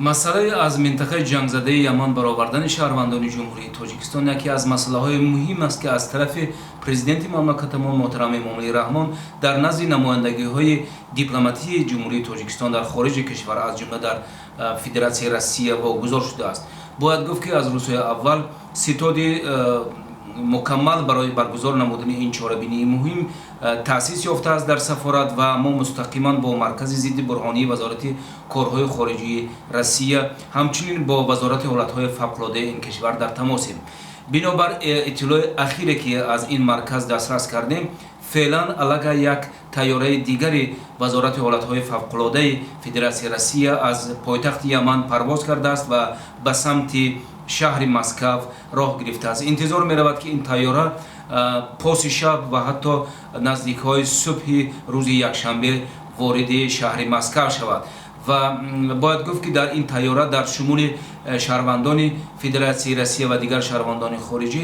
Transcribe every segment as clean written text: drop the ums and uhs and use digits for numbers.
масъалаи аз минтақаи ҷангзадаи Яман баровардани шаҳрвандони ҷумҳурии Тоҷикистон яке аз масъалаҳои муҳим аст, ки аз тарафи президенти мамлакатамон моҳтарам Эмомалӣ Раҳмон дар назди намояндагиҳои дипломатии ҷумҳурии Тоҷикистон дар хориҷи кишвар, аз ҷумла дар Федератсияи Россия вогузор шудааст. Бояд гуфт, ки аз рӯзҳои аввал ситоди мукаммал барои баргузор намудани ин чорабинии муҳим таъсис ёфтааст дар сафорат ва мо мустақиман бо маркази зидди бурҳонии вазорати корҳои хориҷии Россия ҳамчунин бо вазорати ҳолатҳои фавқулоддаи ин кишвар дар тамосем. Бинобар иттилои ахире, ки аз ин марказ дастрас кардем, феълан аллага як тайёраи дигари вазорати ҳолатҳои фавқулоддаи Федератсияи Россия аз пойтахти Яман парвоз кардааст ва ба самти шаҳри Москав роҳ гирифтааст. Интизор меравад, ки ин тайёра поси шаб ва ҳатто наздикҳои субҳи рӯзи якшанбе вориди шаҳри Москав шавад. Ва бояд гуфт, ки дар ин тайёра дар шумули шаҳрвандони Федератсияи Россия ва дигар шаҳрвандони хориҷӣ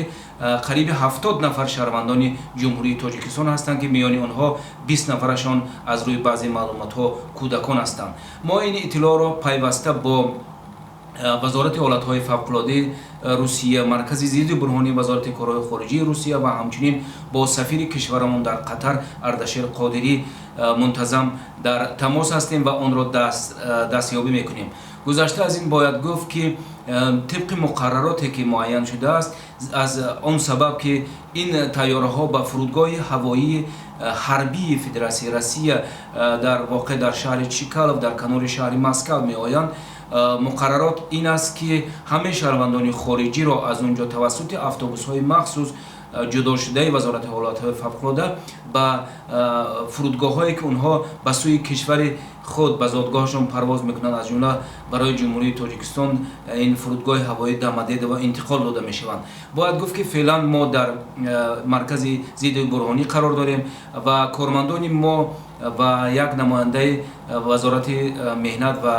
қариби 70 нафар шаҳрвандони ҷумҳурии Тоҷикистон ҳастанд, ки миёни онҳо 20 нафарашон аз рӯи баъзе маълумотҳо кӯдакон ҳастанд. Мо ин иттилоъро пайваста бо вазорати ҳолатҳои фавқулоддаи Русия, маркази зидди бурҳонии вазорати корҳои хориҷии Русия ва ҳамчунин бо сафири кишварамон дар Қатар Ардашир Қодирӣ мунтазам дар тамос ҳастем ва онро дастёбӣ мекунем. Гузашта аз ин бояд гуфт, ки тибқи муқаррароте, ки муайян шудааст, аз он сабаб, ки ин тайёраҳо ба фурудгоҳи ҳавоии ҳарбии Федератсияи Россия дар воқеъ дар шаҳри Чикалов дар канори шаҳри Москав меоянд, муқаррарот ин аст, ки ҳамаи шаҳрвандони хориҷиро аз он ҷо тавассути автобусҳои махсус ҷудошудаи вазорати ҳолатҳои фавқулодда ба фурудгоҳҳое, ки онҳо ба сӯи кишвари худ ба зодгоҳашон парвоз мекунанд, аз ҷумла барои ҷумҳурии Тоҷикистон ин фурудгоҳи ҳавоии Дамадедова интиқол дода мешаванд. Бояд гуфт, ки феълан мо дар маркази зидди бурҳонӣ қарор дорем ва кормандони мо ва як намояндаи вазорати меҳнат ва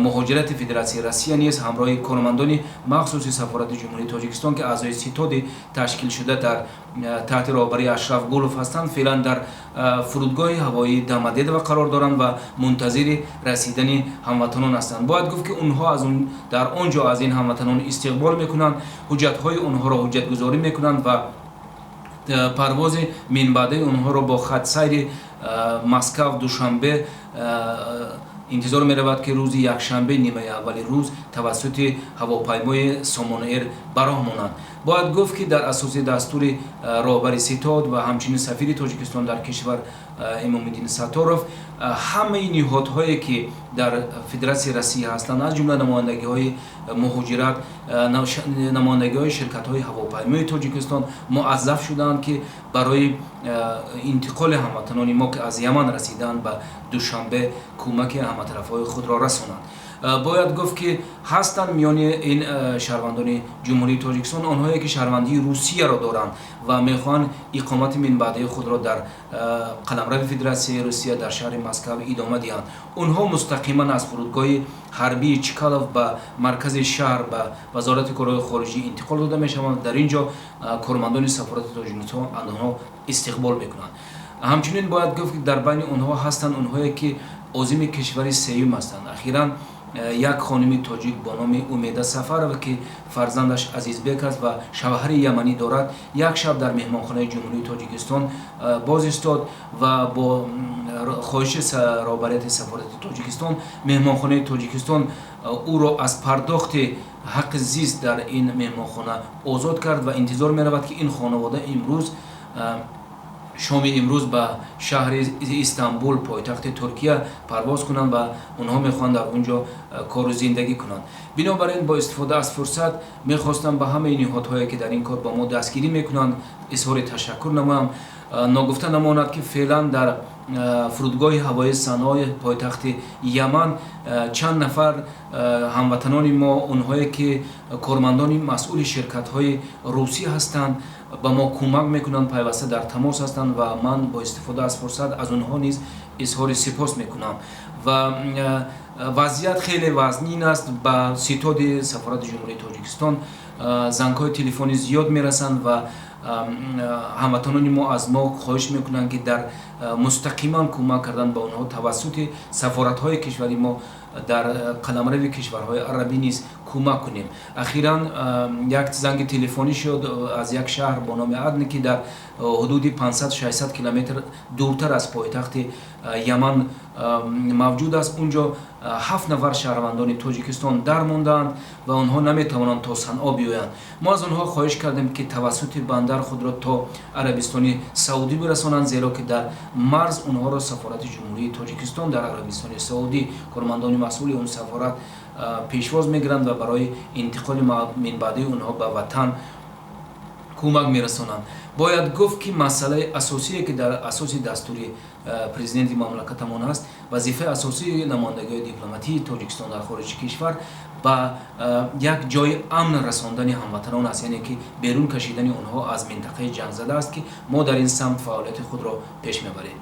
муҳоҷирати Федератсияи Россия низ ҳамроҳи кормандони махсуси сафорати ҷумҳурии Тоҷикистон, ки аъзои ситоди ташкилшуда дар таҳти роҳбарии Ашраф Гулов ҳастанд, феълан дар фурудгоҳи ҳавоии Дамадедова қарор доранд ва мунтазири расидани ҳамватанон ҳастанд. Бояд гуфт, ки онҳо дар он ҷо аз ин ҳамватанон истиқбол мекунанд, ҳуҷҷатҳои онҳоро ҳуҷҷатгузорӣ мекунанд ва парвози минбаъдаи онҳоро бо хатсайри Москав душанбе интизор меравад, ки рӯзи якшанбе нимаи аввали рӯз тавассути ҳавопаймои Somon-Air бароҳ монанд. Бояд гуфт, ки дар асоси дастури роҳбари ситод ва ҳамчунин сафири Тоҷикистон дар кишвар Эмомиддин Сатторов ҳамаи ниҳодҳое, ки дар Федератсияи Россия ҳастанд, аз ҷумла намояндагиҳои муҳоҷират, намояндагиҳои ширкатҳои ҳавопаймои Тоҷикистон муаззаф шуданд, ки барои интиқоли ҳамватанони мо, ки аз Яман расиданд, ба Душанбе кӯмаки ҳаматарафҳои худро расонанд. Бояд гуфт, ки ҳастанд миёни ин шаҳрвандони ҷумҳурии Тоҷикистон онҳое, ки шаҳрвандии Русияро доранд ва мехоҳанд иқомати минбаъдаи худро дар қаламрави Федератсияи Русия дар шаҳри Москав идома диҳанд. Онҳо мустақиман аз фурудгоҳи ҳарбии Чикалов ба маркази шаҳр ба вазорати корҳои хориҷӣ интиқол дода мешаванд. Дар ин ҷо кормандони сафорати Тоҷикистон онҳо истиқбол мекунанд. ҳамчунин бояд гуфт, ки дар байни онҳо ҳастанд онҳое, ки озими кишвари сеюм ҳастанд. Ахиран як хоними тоҷик бо номи Умеда Сафарова, ки фарзандаш Азизбек аст ва шавҳари яманӣ дорад, як шаб дар меҳмонхонаи ҷумҳурии Тоҷикистон боз истод ва бо хоҳиши роҳбарияти сафорати Тоҷикистон, меҳмонхонаи Тоҷикистон ӯро аз пардохти ҳаққи зист дар ин меҳмонхона озод кард ва интизор меравад, ки ин хонавода имрӯз шоми имрӯз ба шаҳри Истанбул, пойтахти Туркия парвоз кунанд ва онҳо мехоҳанд дар он ҷо кору зиндагӣ кунанд. Бинобар ин бо истифода аз фурсат мехостам ба ҳамаи ниҳодҳое, ки дар ин кор ба мо дастгирӣ мекунанд, изҳори ташаккур намоям. Ногуфта намонад, ки феълан дар фурудгоҳи ҳавоии Санои пойтахти Яман чанд нафар ҳамватанони мо, онҳое, ки кормандони масъули ширкатҳои русӣ ҳастанд, ба мо кӯмак мекунанд, пайваста дар тамос ҳастанд ва ман бо истифода аз фурсат аз онҳо низ изҳори сипос мекунам. Ва вазъият хеле вазнин аст. Ба ситоди сафорати ҷумҳурии Тоҷикистон зангҳои телефонӣ зиёд мерасанд ва ҳамватанони мо аз мо хоҳиш мекунанд ки дар мустақиман кӯмак кардан ба онҳо тавассути сафоратҳои кишвари мо дар қаламрави кишварҳои арабӣ низ кӯмак кунем. Ахиран як занги телефонӣ шуд аз як шаҳр бо номи Адн ки дар ҳудуди 500-600 километр дуртар аз пойтахти Яман мавҷуд аст. Унҷо 7 нафар шаҳрвандони Тоҷикистон дармондаанд ва онҳо наметавонанд то Санъо биёянд. мо аз онҳо хоҳиш кардем ки тавассути бандар худро то Арабистони Саудӣ бирасонанд, зеро ки дар марз онҳоро сафорати ҷумҳурии Тоҷикистон дар Арабистони Саудӣ кормандони масъули он сафорат пешвоз мегиранд ва барои интиқоли минбаъдии онҳо ба ватан кӯмак мерасонанд. бояд гуфт ки масъалаи асосие ки дар асоси дастури президенти мамлакатамон аст, вазифаи асосии намояндагиҳои дипломатии Тоҷикистон дар хориҷи кишвар ба як ҷои амн расондани ҳамватанон аст, яъне ки берун кашидани онҳо аз минтақаи ҷангзада аст ки мо дар ин самт фаъолияти худро пеш мебарем.